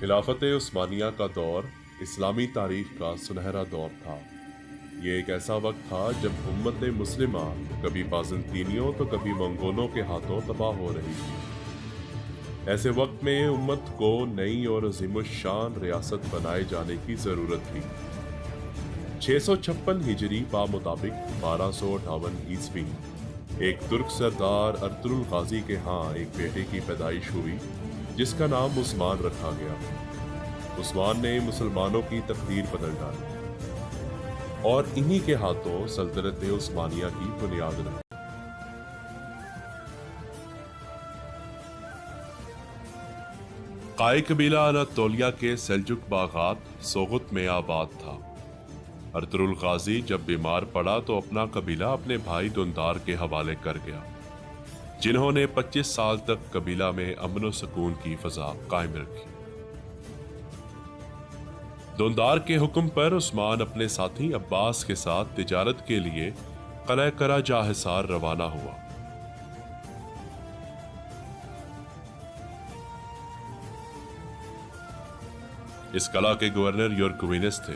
خلافت عثمانیہ کا دور اسلامی تاریخ کا سنہرا دور تھا۔ یہ ایک ایسا وقت تھا جب امت مسلمہ کبھی بازنطینیوں تو کبھی منگولوں کے ہاتھوں تباہ ہو رہی تھی۔ ایسے وقت میں امت کو نئی اور عظیم الشان ریاست بنائے جانے کی ضرورت تھی۔ 656 ہجری مطابق 1258 عیسوی ایک ترک سردار ارطغرل غازی کے ہاں ایک بیٹے کی پیدائش ہوئی جس کا نام عثمان رکھا گیا۔ عثمان نے مسلمانوں کی تقدیر بدل ڈالی اور انہی کے ہاتھوں سلطنت عثمانیہ کی بنیاد رکھی۔ قائی قبیلہ اناطولیہ کے سلجوق باغات سوغت میں آباد تھا۔ ارطغرل غازی جب بیمار پڑا تو اپنا قبیلہ اپنے بھائی دندار کے حوالے کر گیا، جنہوں نے 25 سال تک قبیلہ میں امن و سکون کی فضا قائم رکھی۔ دندار کے حکم پر عثمان اپنے ساتھی عباس کے ساتھ تجارت کے لیے قلعہ قراجہ حصار روانہ ہوا۔ اس قلعہ کے گورنر یورکوینس تھے۔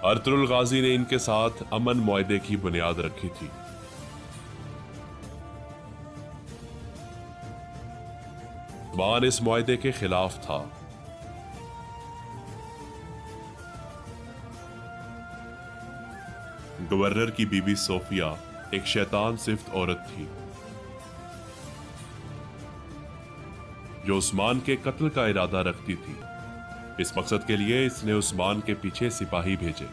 ارطغرل غازی نے ان کے ساتھ امن معاہدے کی بنیاد رکھی تھی۔ عثمان اس معاہدے کے خلاف تھا۔ گورنر کی بیوی صوفیہ ایک شیطان صفت عورت تھی جو عثمان کے قتل کا ارادہ رکھتی تھی۔ اس مقصد کے لیے اس نے عثمان کے پیچھے سپاہی بھیجے۔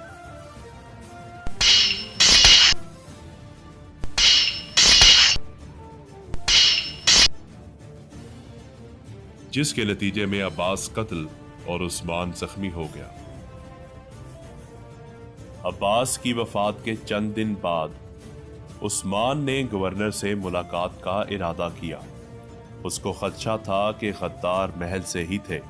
جس کے نتیجے میں عباس قتل اور عثمان زخمی ہو گیا۔ عباس کی وفات کے چند دن بعد عثمان نے گورنر سے ملاقات کا ارادہ کیا۔ اس کو خدشہ تھا کہ غدار محل سے ہی تھے۔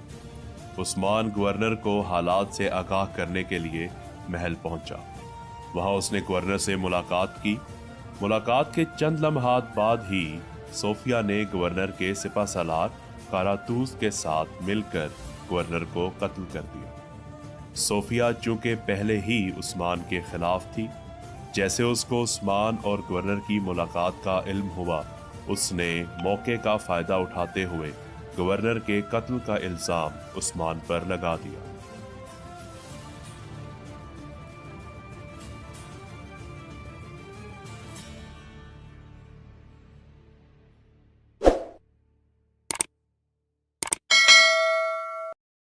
عثمان گورنر کو حالات سے آگاہ کرنے کے لیے محل پہنچا۔ وہاں اس نے گورنر سے ملاقات کی۔ ملاقات کے چند لمحات بعد ہی صوفیہ نے گورنر کے سپہ سالار کاراتوس کے ساتھ مل کر گورنر کو قتل کر دیا۔ صوفیہ چونکہ پہلے ہی عثمان کے خلاف تھی، جیسے اس کو عثمان اور گورنر کی ملاقات کا علم ہوا، اس نے موقع کا فائدہ اٹھاتے ہوئے گورنر کے قتل کا الزام عثمان پر لگا دیا۔